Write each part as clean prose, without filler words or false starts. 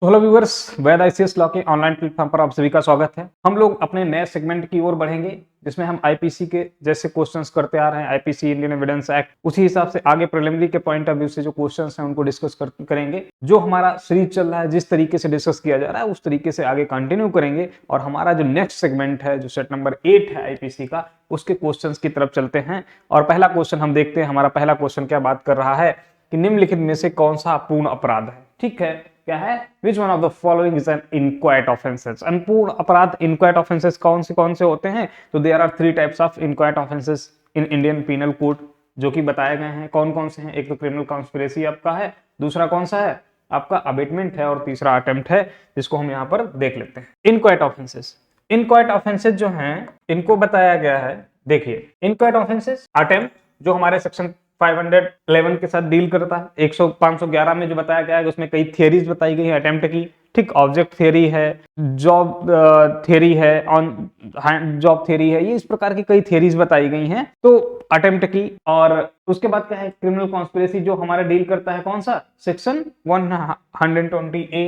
Hello viewers, वैद ICS law के online platform पर आप सभी का स्वागत है। हम लोग अपने नए सेगमेंट की ओर बढ़ेंगे जिसमें हम आईपीसी के जैसे क्वेश्चंस करते आ रहे हैं, आईपीसी इंडियन एविडेंस एक्ट, उसी हिसाब से आगे प्रिलिमिनरी के पॉइंट ऑफ व्यू से जो क्वेश्चंस हैं उनको डिस्कस करेंगे। जो हमारा सीरीज चल रहा है, जिस तरीके से डिस्कस किया जा रहा है उस तरीके से आगे कंटिन्यू करेंगे और हमारा जो नेक्स्ट सेगमेंट है, जो सेट नंबर 8 है आईपीसी का, उसके क्वेश्चंस की तरफ चलते हैं। और पहला क्वेश्चन हम देखते हैं। हमारा पहला क्वेश्चन क्या बात कर रहा है कि निम्नलिखित में से कौन सा अपूर्ण अपराध है। ठीक है, क्या है? Which one of the following is an inchoate offences. अपूर्ण अपराध इनक्वाइट ऑफेंसेस कौन से होते हैं? तो there are 3 types of inchoate offences in Indian penal code जो कि बताए गए हैं। कौन कौन से हैं? एक तो क्रिमिनल कॉन्स्पिरेसी आपका है, दूसरा कौन सा है आपका अबेटमेंट है, और तीसरा अटेम्प्ट है, जिसको हम यहाँ पर देख लेते हैं। इनक्वाइट ऑफेंसेस, इनक्वाइट ऑफेंसेस जो हैं इनको बताया गया है। देखिए, इनक्वाइट ऑफेंसेस, अटेम्प्ट जो हमारे सेक्शन 511 के साथ डील करता है, 511 में जो बताया गया है उसमें कई थियरीज बताई गई है अटेम्प्ट की। ठीक, ऑब्जेक्ट थियरी है, जॉब थियरी है, ऑन जॉब थियरी है, ये इस प्रकार की कई थियरीज बताई गई हैं तो अटेम्प्ट की। और उसके बाद क्या है? क्रिमिनल कॉन्स्पिरेसी जो हमारा डील करता है कौन सा? सेक्शन 120A,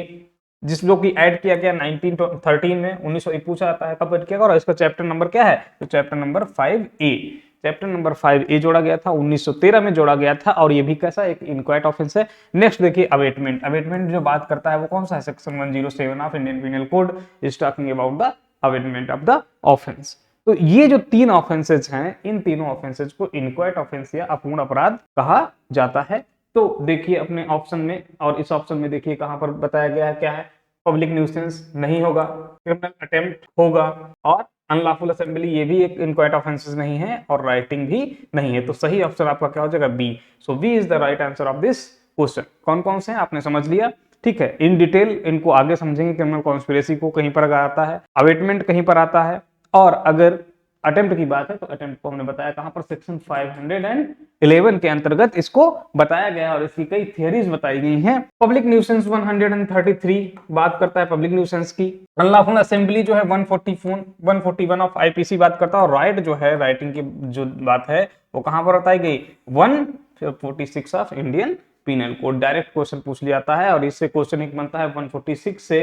जो कि ऐड किया गया 1913 में, 1900 पूछा जाता है कब ऐड किया गया, और इसका चैप्टर नंबर क्या है? तो chapter number 5A, chapter number 5A जोड़ा गया था, 1913 में जोड़ा गया था। और ये भी कैसा? एक इनक्वाइट ऑफेंस है। नेक्स्ट देखिए अबेटमेंट। अबेटमेंट जो बात करता है वो कौन सा है? Section 107 of Indian penal code is talking about the abetment of the offence. तो ये जो 3 ऑफेंसेज हैं, इन तीनों ऑफेंसेज को इनक्वाइट ऑफेंस या अपूर्ण अपराध कहा जाता है। तो देखिए अपने ऑप्शन में, और इस ऑप्शन में देखिए कहां पर बताया गया है, क्या है? पब्लिक न्यूसेंस नहीं होगा, क्रिमिनल अटेम्प्ट होगा, और अनलॉफुल असेंबली ये भी एक इनक्वाइट ऑफेंसेस नहीं है, और राइटिंग भी नहीं है। तो सही ऑप्शन आपका क्या हो जाएगा? B. So B is the right answer of this question. कौन कौन से हैं आपने समझ लिया। ठीक है, इन डिटेल इनको आगे समझेंगे। क्रिमिनल कॉन्स्पिरेसी को कहीं पर आता है, अवेटमेंट कहीं पर आता है, और अगर अटेम्प्ट की बात है तो अटेम्प्ट को हमने बताया कहां पर? सेक्शन 511 के अंतर्गत इसको बताया गया, और इसकी कई थियरीज बताई गई हैं। पब्लिक न्यूसेंस 133 बात करता है पब्लिक न्यूसेंस की। अनलॉफुल असेंबली जो है 141 ऑफ आईपीसी बात करता है, और राइट जो है, राइटिंग की जो बात है वो कहां पर बताई गई? 146 of Indian penal code. Direct question पूछ लिया जाता है, और इससे क्वेश्चन एक बनता है 146 से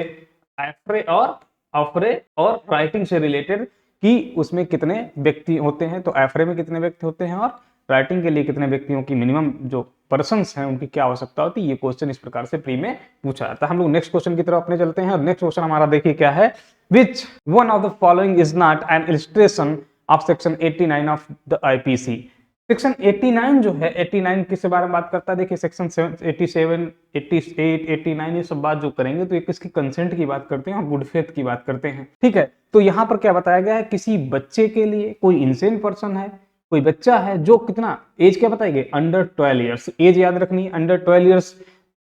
एफ्रे और अफ्रे और राइटिंग से रिलेटेड, कि उसमें कितने व्यक्ति होते हैं, तो एफ्रे में कितने व्यक्ति होते हैं, और राइटिंग के लिए कितने व्यक्तियों की मिनिमम जो पर्सन्स हैं उनकी क्या आवश्यकता होती है। ये क्वेश्चन इस प्रकार से प्री में पूछा जाता है। हम लोग नेक्स्ट क्वेश्चन की तरफ अपने चलते हैं, और नेक्स्ट क्वेश्चन हमारा देखिए क्या है? Which one of the following is not an illustration of section 89 of the IPC. Section 89 जो है, 89 किसके बारे में बात करता है? देखिए सेक्शन 87, 88, 89 ये सब बात जो करेंगे तो ये किसकी? कंसेंट की बात करते हैं और गुड फेथ की बात करते हैं। ठीक है, तो यहाँ पर क्या बताया गया है? किसी बच्चे के लिए, कोई इंसेन पर्सन है, कोई बच्चा है जो कितना एज क्या बताई गई? Under 12 years. एज याद रखनी है, अंडर 12 ईयर्स,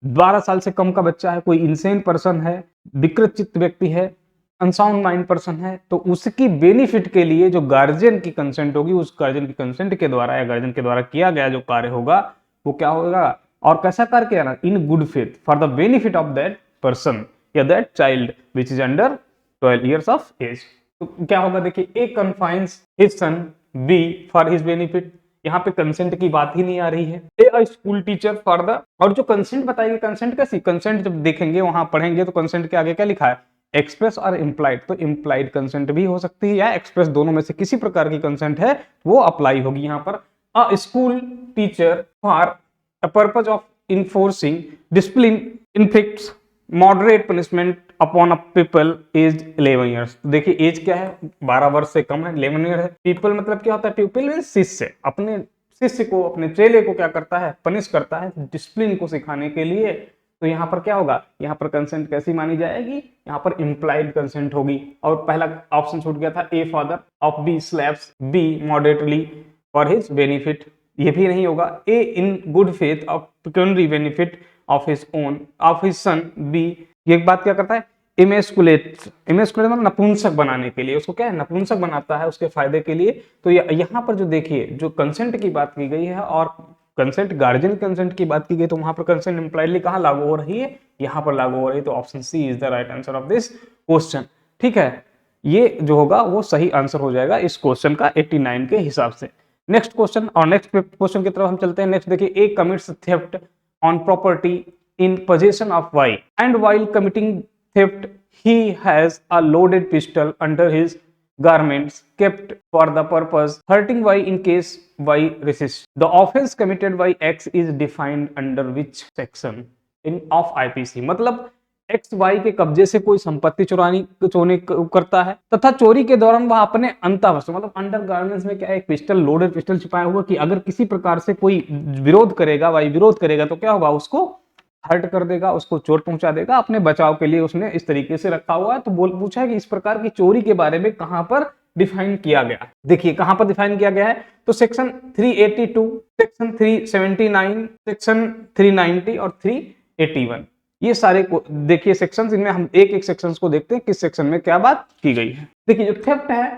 12 साल से कम का बच्चा है, कोई इंसेन पर्सन है, विकृत चित्त व्यक्ति है, अनसाउंड माइंड पर्सन है, तो उसकी बेनिफिट के लिए जो गार्जियन की कंसेंट होगी, उस गार्जियन की कंसेंट के द्वारा या गार्जियन के द्वारा किया गया जो कार्य होगा वो क्या होगा? और कैसा कार्य किया ना? In good faith for the benefit of that person या that child which is under 12 years of age. तो क्या होगा? देखिए, A confines his son, B for his benefit. यहाँ पे कंसेंट की बात ही नहीं आ रही है। ए स्कूल टीचर फॉर द, और जो कंसेंट बताएगी, कंसेंट कैसी? कंसेंट जब देखेंगे वहां पढ़ेंगे तो कंसेंट के आगे क्या लिखा है? एक्सप्रेस और इम्प्लाइड। तो इम्प्लाइड कंसेंट भी हो सकती है, या एक्सप्रेस, दोनों में से किसी प्रकार की कंसेंट है वो अप्लाई होगी यहाँ पर। A school teacher for a purpose of enforcing discipline inflicts moderate punishment upon a pupil age 11 years. तो देखिए एज क्या है? 12 वर्ष से कम है, 11 ईयर है। पीपल मतलब क्या होता है? पीपल मींस शिष्य। अपने शिष्य को, अपने चेले को क्या करता है? पनिश करता है, डिसिप्लिन को सिखाने के लिए। तो यहाँ पर क्या होगा? यहाँ पर कंसेंट कैसी मानी जाएगी? यहाँ पर इम्प्लाइड कंसेंट होगी। और पहला ऑप्शन छूट गया था, A father of B slaps B moderately for his benefit, ये भी नहीं होगा। A in good faith of pecuniary benefit of his own of his son B, ये बात क्या करता है? इमेस्कुलेट मतलब नपुंसक बनाने के लिए, उसको क्या है? नपुंसक बनाता है उसके फायदे के लिए। तो यहाँ पर जो देखिए जो कंसेंट की बात की गई है, और कंसेंट गार्जियन कंसेंट की बात की गई, तो वहां पर कंसेंट इंप्लाइडली कहां लागू हो रही है? यहां पर लागू हो रही है। तो option C is the right answer of this question. ठीक है, ये जो होगा वो सही आंसर हो जाएगा इस क्वेश्चन का 89 के हिसाब से। नेक्स्ट क्वेश्चन, और नेक्स्ट क्वेश्चन की तरफ हम चलते हैं। नेक्स्ट देखिए, A commits theft on property in possession of Y and while committing theft he has a loaded pistol under his garments kept for the purpose hurting Y in case Y resists. The offense committed by X is defined under which section in of IPC? मतलब x Y के कब्जे से कोई संपत्ति चोरी करता है तथा चोरी के दौरान वह अपने अंतःवस्त्र मतलब अंडर गारमेंट्स में क्या है, एक पिस्टल, लोडेड पिस्टल छिपाया हुआ कि अगर किसी प्रकार से कोई विरोध करेगा, वाई विरोध करेगा तो क्या होगा, उसको हर्ट कर देगा, उसको चोट पहुंचा देगा, अपने बचाव के लिए उसने इस तरीके से रखा हुआ है। तो पूछा है कि इस प्रकार की चोरी के बारे में कहां पर डिफाइन किया गया। देखिए कहां पर डिफाइन किया गया है, तो सेक्शन 382, सेक्शन 379, सेक्शन 390 और 381, ये सारे देखिए सेक्शंस, इनमें हम एक एक सेक्शंस को देखते हैं किस सेक्शन में क्या बात की गई है। देखिए जो थेफ्ट है,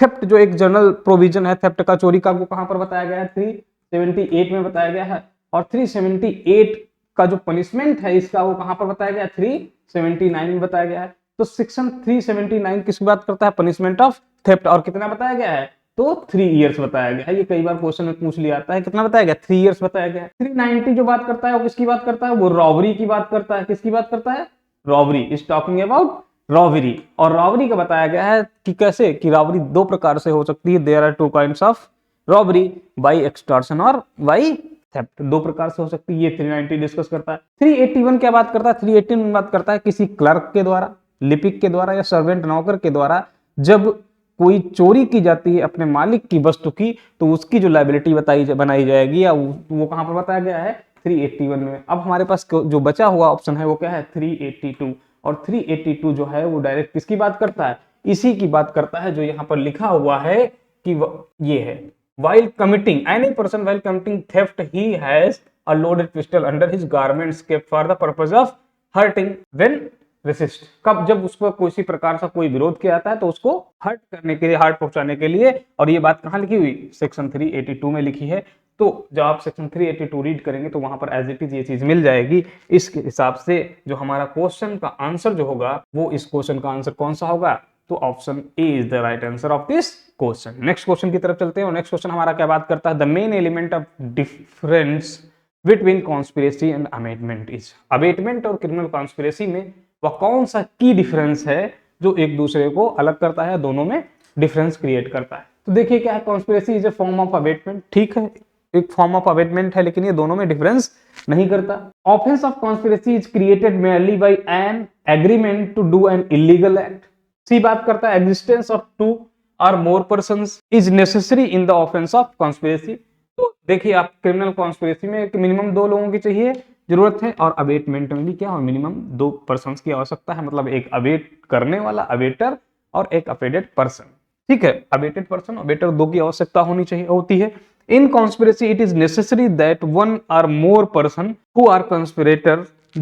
थेफ्ट जो एक जनरल प्रोविजन है थेफ्ट का, चोरी का, वो कहां पर बताया गया है, 378 में बताया गया है। और 378 का जो पनिशमेंट है इसका, वो कहां पर बताया गया, 379 में बताया गया है। तो सेक्शन 379 किसकी बात करता है, पनिशमेंट ऑफ थेफ्ट, और कितना बताया गया है, तो 3 इयर्स बताया गया है। ये कई बार क्वेश्चन में पूछ लिया जाता है, कितना बताया गया, 3 इयर्स बताया गया है। 390 जो बात करता है वो किसकी बात करता है, वो रॉबरी की बात करता है। किसकी बात करता है, robbery, is talking about robbery. और रॉबरी का बताया गया है कि कैसे, कि रॉबरी दो प्रकार से हो सकती है, there are 2 kinds of robbery, by extortion और बाय थेफ्ट, 2 प्रकार से हो सकती है। ये 390 डिस्कस करता है। 381 क्या बात करता है, 381 में बात करता है किसी क्लर्क के द्वारा, लिपिक के द्वारा या सर्वेंट नौकर के द्वारा जब कोई चोरी की जाती है अपने मालिक की वस्तु की, तो उसकी जो लायबिलिटी बनाई जाएगी, या वो कहां पर बताया गया है, 381 में। अब हमारे पास जो बचा हुआ ऑप्शन है वो क्या है, 382। और 382 जो है वो डायरेक्ट किसकी बात करता है, इसी की बात करता है जो यहाँ पर लिखा हुआ है कि ये है, while committing any person while committing theft he has a loaded pistol under his garments kept for the purpose of hurting when resist। कब, जब उसको किसी प्रकार से कोई विरोध किया जाता है तो उसको हर्ट करने के लिए, हार्ट पहुंचाने के लिए। और ये बात कहां लिखी हुई, सेक्शन 382 में लिखी है। तो जब आप सेक्शन 382 रीड करेंगे तो वहां पर एज इट इज ये चीज मिल जाएगी। इस हिसाब से जो हमारा क्वेश्चन का आंसर जो होगा, वो इस क्वेश्चन का आंसर कौन सा होगा, तो option A is the right answer of this question. Next question की तरफ चलते हैं। और नेक्स्ट क्वेश्चन हमारा क्या बात करता है, the main element of difference between conspiracy and abetment is. Abetment और क्रिमिनल कॉन्स्पिरेसी में वह कौन सा की डिफरेंस है जो एक दूसरे को अलग करता है, दोनों में डिफरेंस क्रिएट करता है। तो देखिए क्या है, conspiracy is a form of abetment, ठीक है, एक फॉर्म ऑफ अमेटमेंट है, लेकिन ये दोनों में डिफरेंस नहीं करता। Offence of conspiracy is created merely by an agreement to do an illegal act. C बात करता है existence of 2 or more persons is necessary in the offense of conspiracy। तो देखिए आप क्रिमिनल कॉन्स्पिरेसी में मिनिमम 2 लोगों की चाहिए जरूरत है, और अबेटमेंट में भी क्या हो, मिनिमम 2 पर्सन्स की आवश्यकता है। मतलब एक अबेट करने वाला अबेटर और एक अबेटेड पर्सन, ठीक है, अबेटेड पर्सन अबेटर 2 की आवश्यकता होती है। In conspiracy it is necessary that 1 or more person who are conspirator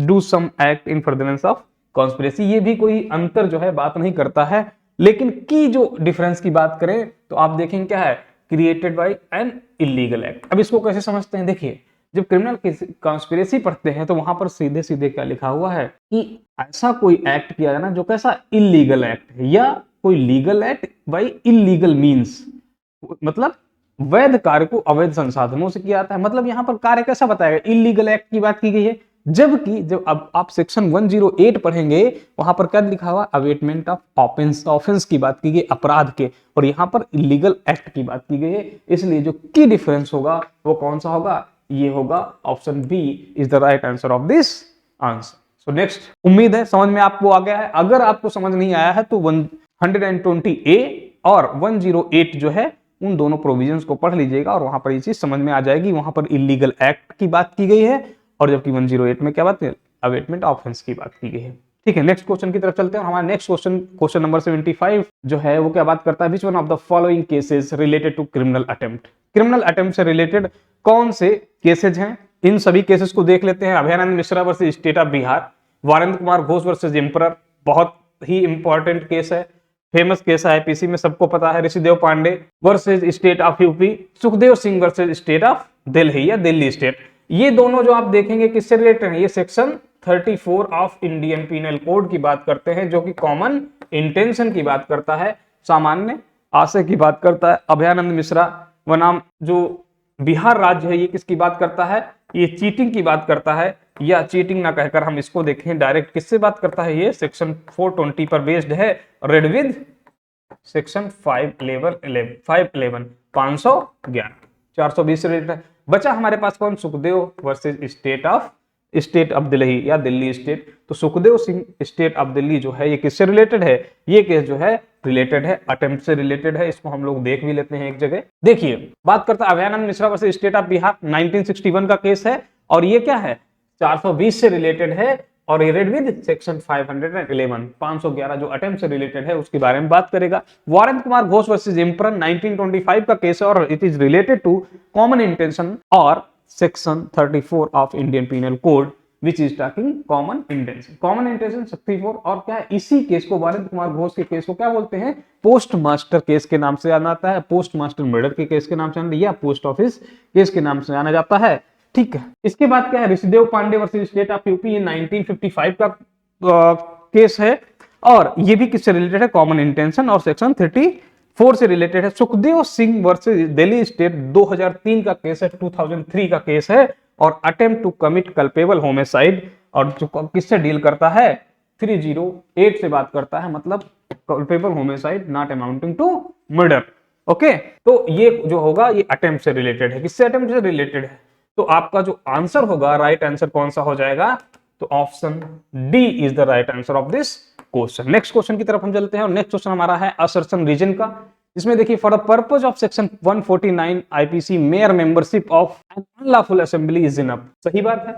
do some act in furtherance of conspiracy। ये भी कोई अंतर जो है बात नहीं करता है, लेकिन की जो डिफरेंस की बात करें तो आप देखेंगे क्या है, created by N illegal act. अब इसको कैसे समझते हैं, देखिए जब क्रिमिनल कॉन्स्पिरेसी पढ़ते हैं तो वहां पर सीधे सीधे क्या लिखा हुआ है कि ऐसा कोई एक्ट किया जाना जो कैसा इलीगल एक्ट है, या कोई legal act by illegal means, मतलब वैध कार्य को अवैध संसाधनों से किया जाता है। मतलब यहाँ पर कार्य कैसा बताया गया, इलीगल एक्ट की बात की गई है। जबकि जब अब आप सेक्शन 108 पढ़ेंगे वहां पर क्या लिखा हुआ, अवेटमेंट ऑफ ऑफेंस की बात की गई, अपराध के, और यहाँ पर इलीगल एक्ट की बात की गई है। इसलिए जो की डिफरेंस होगा वो कौन सा होगा, ये होगा option B is the right answer of this answer. So next, उम्मीद है समझ में आपको आ गया है। अगर आपको समझ नहीं आया है तो 120A और 108 जो है उन दोनों प्रोविजंस को पढ़ लीजिएगा और वहां पर ये चीज समझ में आ जाएगी। वहां पर इलीगल एक्ट की बात की गई है, और जबकि 108 में क्या बात है, अवेटमेंट ऑफेंस की बात की गई है। ठीक है, नेक्स्ट क्वेश्चन की तरफ चलते हैं। हमारा नेक्स्ट क्वेश्चन नंबर 75 जो है वो क्या बात करता है, which one of the following cases related to criminal attempt. Criminal attempt से रिलेटेड कौन से केसेज हैं, इन सभी केसेस को देख लेते हैं। Abhayanand Mishra versus state of Bihar, Varendra Kumar Ghosh versus emperor, बहुत ही इंपॉर्टेंट केस है, फेमस केस है, आईपीसी में सबको पता है। Rishidev Pandey versus state of UP, Sukhdev Singh versus state of Delhi या दिल्ली स्टेट। ये दोनों जो आप देखेंगे किससे रिलेटेड है, ये section 34 of Indian penal code की बात करते हैं, जो कि कॉमन इंटेंशन की बात करता है, सामान्य आशय की बात करता है। अभयानंद मिश्रा बनाम जो बिहार राज्य है, ये किसकी बात करता है, ये चीटिंग की बात करता है या चीटिंग ना कहकर हम इसको देखें डायरेक्ट किससे बात करता है, ये सेक्शन 420 पर बेस्ड है, रेड विद सेक्शन 511 511 420 से रिलेटेड है। बचा हमारे पास कौन, Sukhdev versus state of Delhi या दिल्ली स्टेट। तो सुखदेव सिंह स्टेट ऑफ दिल्ली जो है ये किससे रिलेटेड है, ये केस जो है रिलेटेड है, अटेम्प्ट से रिलेटेड है। इसको हम लोग देख भी लेते हैं एक जगह। देखिए बात करता है Abhayanand Mishra versus state of Bihar, 1961 का केस है और ये क्या है 420 से रिलेटेड है और ये रेड विद सेक्शन 511 जो अटेम्प्ट से रिलेटेड है उसके बारे में बात करेगा। वारेंद्र कुमार घोष वर्सेस इम्परन 1925 का केस है और it is related to common intention और section 34 of Indian penal code which is talking common intention. Common intention 64 और क्या है, इसी केस को वारेंद्र कुमार घोष के केस को क्या बोलते हैं, पोस्ट मास्टर केस के नाम से जाना जाता है, पोस्ट मास्टर मर्डर के केस के नाम से जाना या पोस्ट ऑफिस केस के नाम से जाना जाता है। ठीक है, इसके बाद क्या है, Rishidev Pandey versus state of UP, ये 1955 का केस है और ये भी किससे रिलेटेड है, कॉमन इंटेंशन और सेक्शन 34 से रिलेटेड है। सुखदेव सिंह वर्सेस दिल्ली स्टेट 2003 का केस है, 2003 का केस है और attempt to commit culpable homicide और जो किससे डील करता है 308 से बात करता है, मतलब culpable homicide not amounting to murder. Okay, तो ये जो होगा ये अटेम्प्ट से रिलेटेड है। किससे अटेम्प्ट से रिलेटेड है, तो आपका जो आंसर होगा राइट आंसर कौन सा हो जाएगा, तो option D is the right answer of this question. Next question की तरफ हम चलते हैं और नेक्स्ट क्वेश्चन हमारा है असर्शन रीजन का, जिसमें देखिए for the purpose of section 149 IPC mere membership of an unlawful assembly is enough. सही बात है,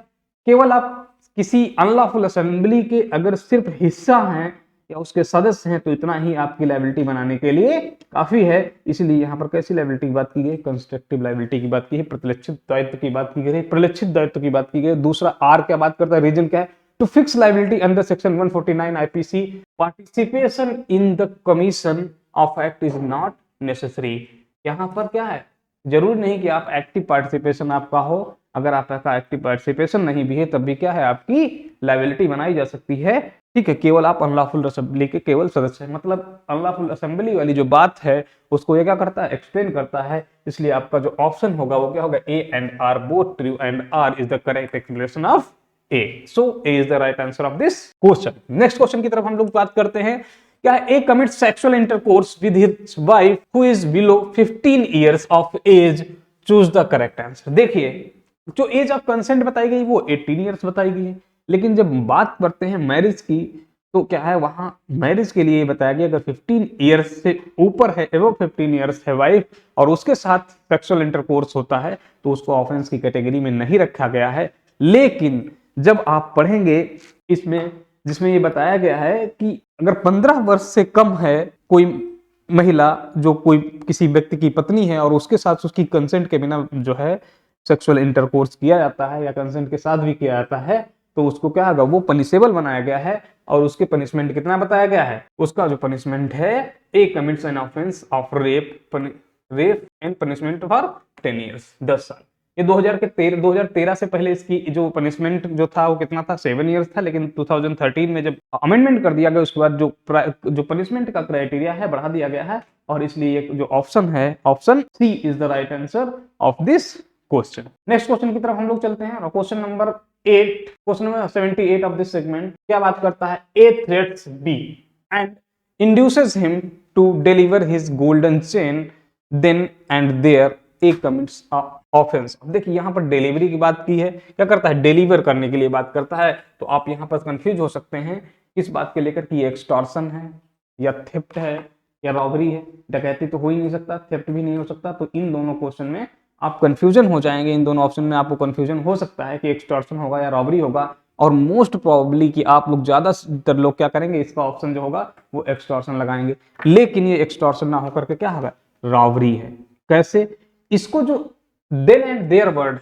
केवल आप किसी अनलॉफुल असेंबली के अगर सिर्फ हिस्सा हैं या उसके सदस्य हैं तो इतना ही आपकी लायबिलिटी बनाने के लिए काफी है। इसलिए यहाँ पर कैसी लायबिलिटी की बात की गई, कंस्ट्रक्टिव लायबिलिटी की बात की है, प्रतिलक्षित दायित्व की बात की गई, प्रलक्षित दायित्व की बात की गई। दूसरा आर क्या बात करता है, रीजन क्या है, to fix liability under section 149 IPC participation in the commission of act is not necessary. यहाँ पर क्या है, जरूर नहीं कि आप एक्टिव पार्टिसिपेशन आपका हो, अगर आपका एक्टिव पार्टिसिपेशन नहीं भी है तब भी क्या है आपकी लायबिलिटी बनाई जा सकती है। ठीक है, केवल आप अनलॉफुल असेंबली के केवल सदस्य हैं, मतलब अनलॉफुल असेंबली वाली जो बात है उसको ये क्या करता है, एक्सप्लेन करता है। इसलिए आपका जो ऑप्शन होगा वो क्या होगा, A and R both true and R is the correct explanation of A. So A is the right answer of this question. Next question की तरफ हम लोग बात करते हैं, क्या है, A commit sexual intercourse with his wife who is below 15 years of age, choose the correct answer. देखिए जो एज ऑफ कंसेंट बताई गई वो 18 इयर्स बताई गई है, लेकिन जब बात करते हैं मैरिज की तो क्या है, वहां मैरिज के लिए बताया गया अगर 15 इयर्स से ऊपर है, एवं 15 इयर्स है वाइफ और उसके साथ सेक्सुअल इंटरकोर्स होता है तो उसको ऑफेंस की कैटेगरी में नहीं रखा गया है। लेकिन जब आप पढ़ेंगे इसमें, जिसमें ये बताया गया है कि अगर 15 वर्ष से कम है कोई महिला जो कोई किसी व्यक्ति की पत्नी है और उसके साथ उसकी कंसेंट के बिना जो है सेक्सुअल इंटरकोर्स किया जाता है या कंसेंट के साथ भी किया जाता है तो उसको क्या होगा, वो पनिशेबल बनाया गया है और उसके पनिशमेंट कितना बताया गया है, उसका जो पनिशमेंट है A commits an offence of rape and punishment for 10 years 10 साल। ये 2013 से पहले इसकी जो पनिशमेंट जो था वो कितना था, 7 इयर्स था, लेकिन 2013 में जब अमेंडमेंट कर दिया गया उसके बाद जो पनिशमेंट का क्राइटेरिया है बढ़ा दिया गया है और इसलिए जो ऑप्शन है option C is the right answer of this question. Next question की तरफ हम लोग चलते हैं और question number 78 of this segment क्या बात करता है, A threatens B and induces him to deliver his golden chain then and there A commits offence. अब देखिए यहाँ पर डिलीवरी की बात की है, क्या करता है, डिलीवर करने के लिए बात करता है। तो आप यहाँ पर कंफ्यूज हो सकते हैं किस बात के लेकर कि एक्सटॉर्शन है या थेफ्ट है या रॉबरी है। डकैती तो हो ही नहीं सकता, थेफ्ट भी नहीं हो सकता, तो इन दोनों क्वेश्चन में आप कंफ्यूजन हो जाएंगे। इन दोनों ऑप्शन में आपको कंफ्यूजन हो सकता है कि एक्सटॉर्शन होगा या रॉबरी होगा और मोस्ट प्रोबेबली कि आप लोग ज्यादातर लोग क्या करेंगे, इसका ऑप्शन जो होगा वो एक्सटॉर्शन लगाएंगे, लेकिन ये एक्सटॉर्शन ना होकर के क्या होगा, रॉबरी है। कैसे, इसको जो देन एंड देयर वर्ड,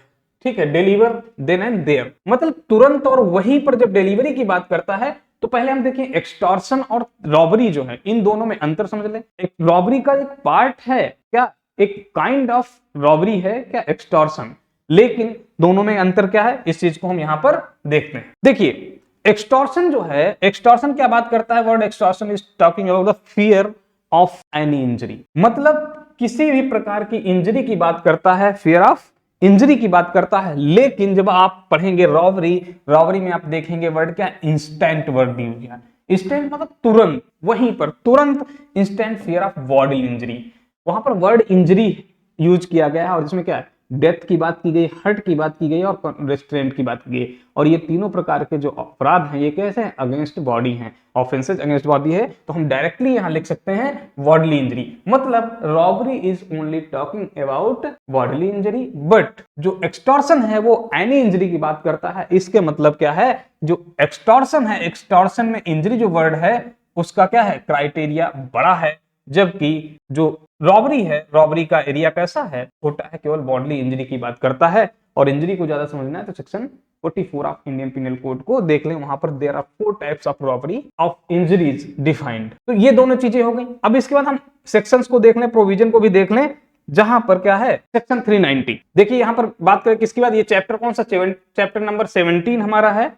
ठीक है, डिलीवर देन एंड देयर मतलब तुरंत और वहीं पर जब डिलीवरी की बात करता है तो पहले हम देखें एक्सटॉर्शन और रॉबरी जो है इन दोनों में अंतर समझ लें। एक रॉबरी का एक पार्ट है क्या, एक काइंड ऑफ रॉबरी है क्या एक्सटॉर्शन, लेकिन दोनों में अंतर क्या है इस चीज को हम यहां पर देखते हैं। देखिए एक्सटॉर्शन जो है, एक्सटॉर्शन क्या बात करता है, word extortion is talking about the fear of any injury, मतलब किसी भी प्रकार की इंजरी की बात करता है, फियर ऑफ इंजरी की बात करता है। लेकिन जब आप पढ़ेंगे रॉबरी, रॉबरी में आप देखेंगे वर्ड क्या, इंस्टेंट वर्ड यूज किया। इंस्टेंट मतलब तुरंत, वहीं पर तुरंत, instant fear of body injury, वहां पर वर्ड इंजरी यूज किया गया है और इसमें क्या है, डेथ की बात की गई, हर्ट की बात की गई और रेस्ट्रेंट की बात की गई। और ये तीनों प्रकार के जो अपराध हैं ये कैसे हैं, अगेंस्ट बॉडी हैं, ऑफेंसेस अगेंस्ट बॉडी है। तो हम डायरेक्टली यहां लिख सकते हैं बॉडली इंजरी। मतलब robbery is only talking about bodily injury, but जो एक्सटॉर्शन है वो एनी इंजरी की बात करता है। इसके मतलब क्या है, जो एक्सटॉर्शन है, एक्सटॉर्शन में इंजरी जो वर्ड है उसका क्या है, क्राइटेरिया बड़ा है, जबकि जो रॉबरी है, रॉबरी का एरिया कैसा है, छोटा है, केवल बॉडली इंजरी की बात करता है। और इंजरी को ज्यादा समझना है तो section 44 of Indian penal code को देख लें, वहां पर there are 4 types of robbery of injuries defined. तो ये दोनों चीजें हो गई। अब इसके बाद हम सेक्शंस को देख लें, प्रोविजन को भी देख लें, जहां पर क्या है सेक्शन 390। देखिए यहां पर बात करें किसकी बात, ये चैप्टर कौन सा, चैप्टर नंबर 17 हमारा है,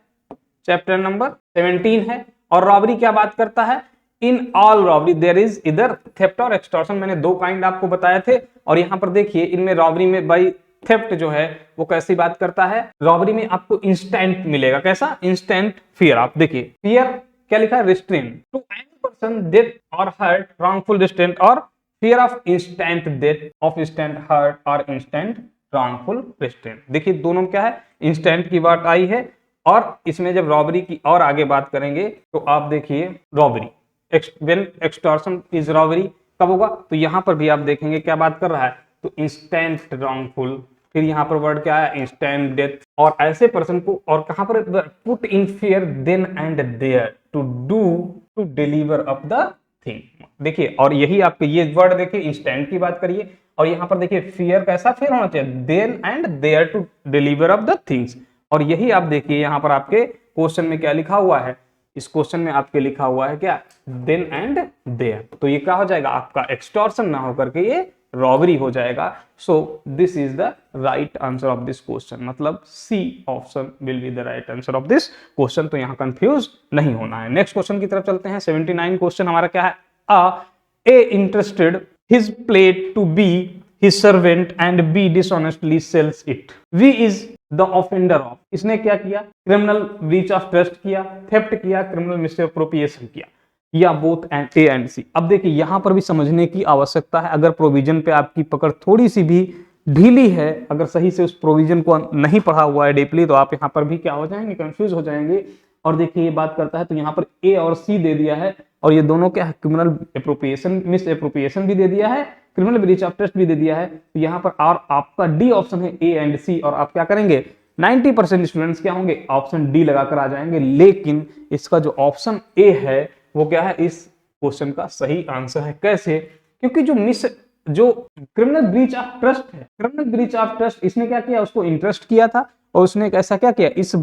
चैप्टर नंबर 17 है। और रॉबरी क्या बात करता है, in all robbery there is इधर थेफ्ट और एक्सटॉर्शन, मैंने 2 काइंड आपको बताए थे। और यहां पर देखिए इनमें रॉबरी में बाई थेफ्ट जो है वो कैसी बात करता है, रॉबरी में आपको इंस्टेंट मिलेगा, कैसा, इंस्टेंट फियर। आप देखिए फियर क्या लिखा है, restrain to any person death और हर्ट, रॉन्गफुल रिस्ट्रेंट और fear of instant death, of instant hurt और इंस्टेंट रॉन्गफुल रिस्ट्रेंट। देखिए दोनों क्या है, इंस्टेंट की बात आई है। और इसमें जब रॉबरी की और आगे बात करेंगे तो आप देखिए robbery, when extortion is robbery कब होगा, तो यहां पर भी आप देखेंगे क्या बात कर रहा है, तो इंस्टेंट रॉन्गफुल, फिर यहां पर वर्ड क्या है, इंस्टेंट डेथ। और ऐसे पर्सन को, और कहां पर, put in fear then and there to do to deliver up the thing. देखिए और यही आपके ये वर्ड देखिए, इंस्टेंट की बात करिए और यहां पर देखिए फियर कैसा फियर होना चाहिए, then and there to deliver up the things. और यही आप देखिए यहां पर आपके क्वेश्चन में क्या लिखा हुआ है, इस क्वेश्चन में आपके लिखा हुआ है क्या, देन एंड देयर। तो ये क्या हो जाएगा आपका, एक्सटॉर्शन ना होकर के ये रॉबरी हो जाएगा। So this is the right answer of this question, मतलब C option will be the right answer of this question. तो यहां कंफ्यूज नहीं होना है। नेक्स्ट क्वेश्चन की तरफ चलते हैं। 79 क्वेश्चन हमारा क्या है, A entrusted his plate to B his servant and B dishonestly sells it. V is the offender of, इसने क्या किया, क्रिमिनल ब्रीच ऑफ ट्रस्ट किया, थेफ्ट किया, क्रिमिनल मिसअप्रोप्रिएशन किया, या बोथ एंड ए एंड सी। अब देखिए यहां पर भी समझने की आवश्यकता है। अगर प्रोविजन पे आपकी पकड़ थोड़ी सी भी ढीली है, अगर सही से उस प्रोविजन को नहीं पढ़ा हुआ है डीपली, तो आप यहां पर भी क्या हो जाएंगे, कंफ्यूज हो जाएंगे। और देखिए ये बात करता है तो यहाँ पर ए और सी दे दिया है, और ये दोनों क्या है, क्रिमिनल एप्रोप्रिएशन, मिस एप्रोप्रिएशन भी दे दिया है, क्रिमिनल ब्रीच ऑफ ट्रस्ट भी दे दिया है। तो यहाँ पर और आपका डी ऑप्शन है, ए एंड सी। और आप क्या करेंगे, 90% स्टूडेंट्स क्या होंगे, ऑप्शन डी लगाकर आ जाएंगे। लेकिन इसका जो ऑप्शन ए है वो क्या है, इस क्वेश्चन का सही आंसर है। कैसे, क्योंकि जो क्रिमिनल ब्रीच ऑफ ट्रस्ट है, क्रिमिनल ब्रीच ऑफ ट्रस्ट, इसने क्या किया, उसको इंटरेस्ट किया था और उसने ऐसा क्या किया, इस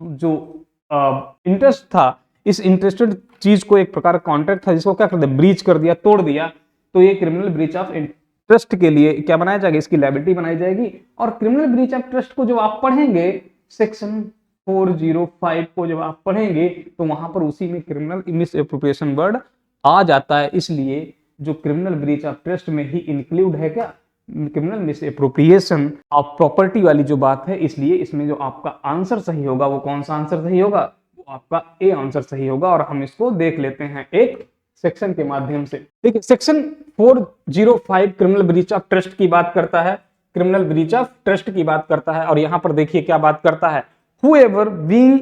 जो इंटरेस्ट था, इस इंटरेस्टेड चीज को, एक प्रकार का कॉन्ट्रैक्ट था जिसको क्या कर दिया, ब्रीच कर दिया, तोड़ दिया। तो ये क्रिमिनल ब्रीच ऑफ ट्रस्ट के लिए क्या बनाया जाएगा, इसकी लायबिलिटी बनाई जाएगी। और क्रिमिनल ब्रीच ऑफ ट्रस्ट को जब आप पढ़ेंगे, सेक्शन 405 को जब आप पढ़ेंगे, तो वहां पर उसी में क्रिमिनल मिसएप्रोप्रिएशन वर्ड आ जाता है। इसलिए जो क्रिमिनल ब्रीच ऑफ ट्रस्ट में ही इंक्लूड है क्या, क्रिमिनल मिसएप्रोप्रिएशन ऑफ प्रॉपर्टी वाली जो बात है। इसलिए इसमें जो आपका आंसर सही होगा वो कौन सा आंसर सही होगा, वो आपका ए आंसर सही होगा। और हम इसको देख लेते हैं एक सेक्शन के माध्यम से। देखिए section 405 criminal breach of trust की बात करता है, क्रिमिनल ब्रीच ऑफ ट्रस्ट की बात करता है। और यहां पर देखिए क्या बात करता है, whoever being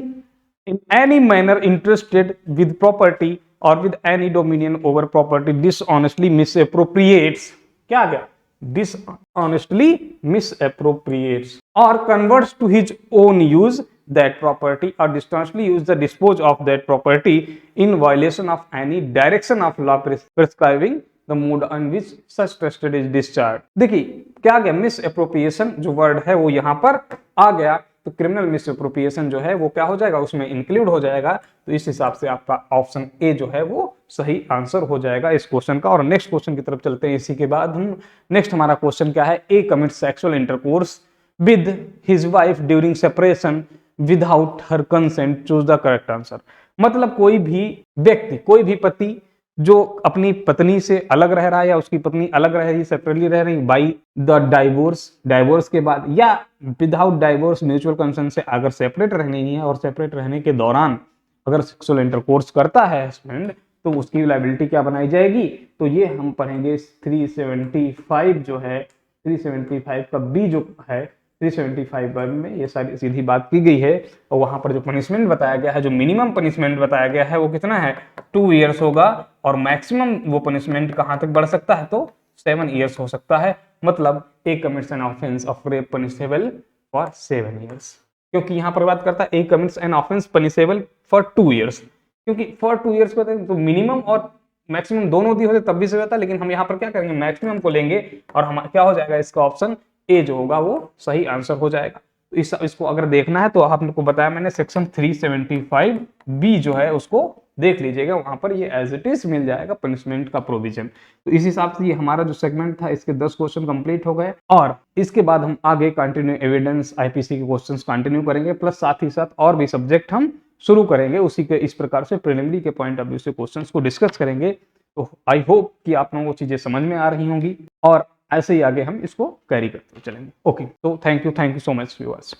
in any manner interested with property or with any dominion over property dishonestly misappropriates, क्या आ गया, dishonestly misappropriates or converts to his own use that property or dishonestly use the dispose of that property in violation of any direction of law prescribing the mode on which such trusted is discharged। देखिए क्या आ गया, miss appropriation जो word है वो यहां पर आ गया। तो क्रिमिनल मिस एप्रोप्रिएशन जो है वो क्या हो जाएगा, उसमें इंक्लूड हो जाएगा। तो इस हिसाब से आपका ऑप्शन ए जो है वो सही आंसर हो जाएगा इस क्वेश्चन का। और नेक्स्ट क्वेश्चन की तरफ चलते हैं। इसी के बाद हम नेक्स्ट हमारा क्वेश्चन क्या है, A commit sexual intercourse with his wife during separation without her consent, choose the correct answer. मतलब कोई भी व्यक्ति, कोई भी पति जो अपनी पत्नी से अलग रह रहा है या उसकी पत्नी अलग रह रही, सेपरेटली रह रही बाई द डाइवोर्स, डाइवोर्स के बाद या विदाउट डाइवोर्स म्यूचुअल कंसेंट से अगर सेपरेट रहनी है और सेपरेट रहने के दौरान अगर सेक्सुअल इंटरकोर्स करता है हस्बैंड, तो उसकी लायबिलिटी क्या बनाई जाएगी, तो ये हम पढ़ेंगे 375 जो है, 375 का बी जो है 375 में ये सारी सीधी बात की गई है। और वहां पर जो पनिशमेंट बताया गया है, जो मिनिमम पनिशमेंट बताया गया है वो कितना है 2 इयर्स होगा, और मैक्सिमम वो पनिशमेंट कहां तक बढ़ सकता है तो 7 इयर्स हो सकता है। मतलब A commits an offence of rape punishable for 7 years, क्योंकि यहां पर बात करता है A commits an offence punishable for 2 years, क्योंकि फॉर 2 इयर्स को तो मिनिमम और मैक्सिमम दोनों दी होते तब भी सही होता, लेकिन हम यहाँ पर क्या करेंगे मैक्सिमम को लेंगे और हम क्या हो जाएगा इसका ऑप्शन ए जो होगा वो सही आंसर हो जाएगा। तो इसको अगर देखना है तो आपको बताया मैंने सेक्शन 375 बी जो है उसको देख लीजिएगा, वहां पर ये एज इट इज मिल जाएगा पनिशमेंट का प्रोविजन। तो इस हिसाब से ये हमारा जो सेगमेंट था इसके 10 क्वेश्चन कंप्लीट हो गए, और इसके बाद हम आगे कंटिन्यू एविडेंस आईपीसी के क्वेश्चंस कंटिन्यू करेंगे, प्लस साथ ही साथ और भी सब्जेक्ट हम शुरू करेंगे उसी के इस प्रकार से प्रीलिमिनरी के पॉइंट ऑफ व्यू से क्वेश्चंस को डिस्कस करेंगे। तो आई होप कि आप लोगों को चीजें समझ में आ रही होंगी और ऐसे ही आगे हम इसको कैरी करते चलेंगे। ओके, तो thank you so much viewers.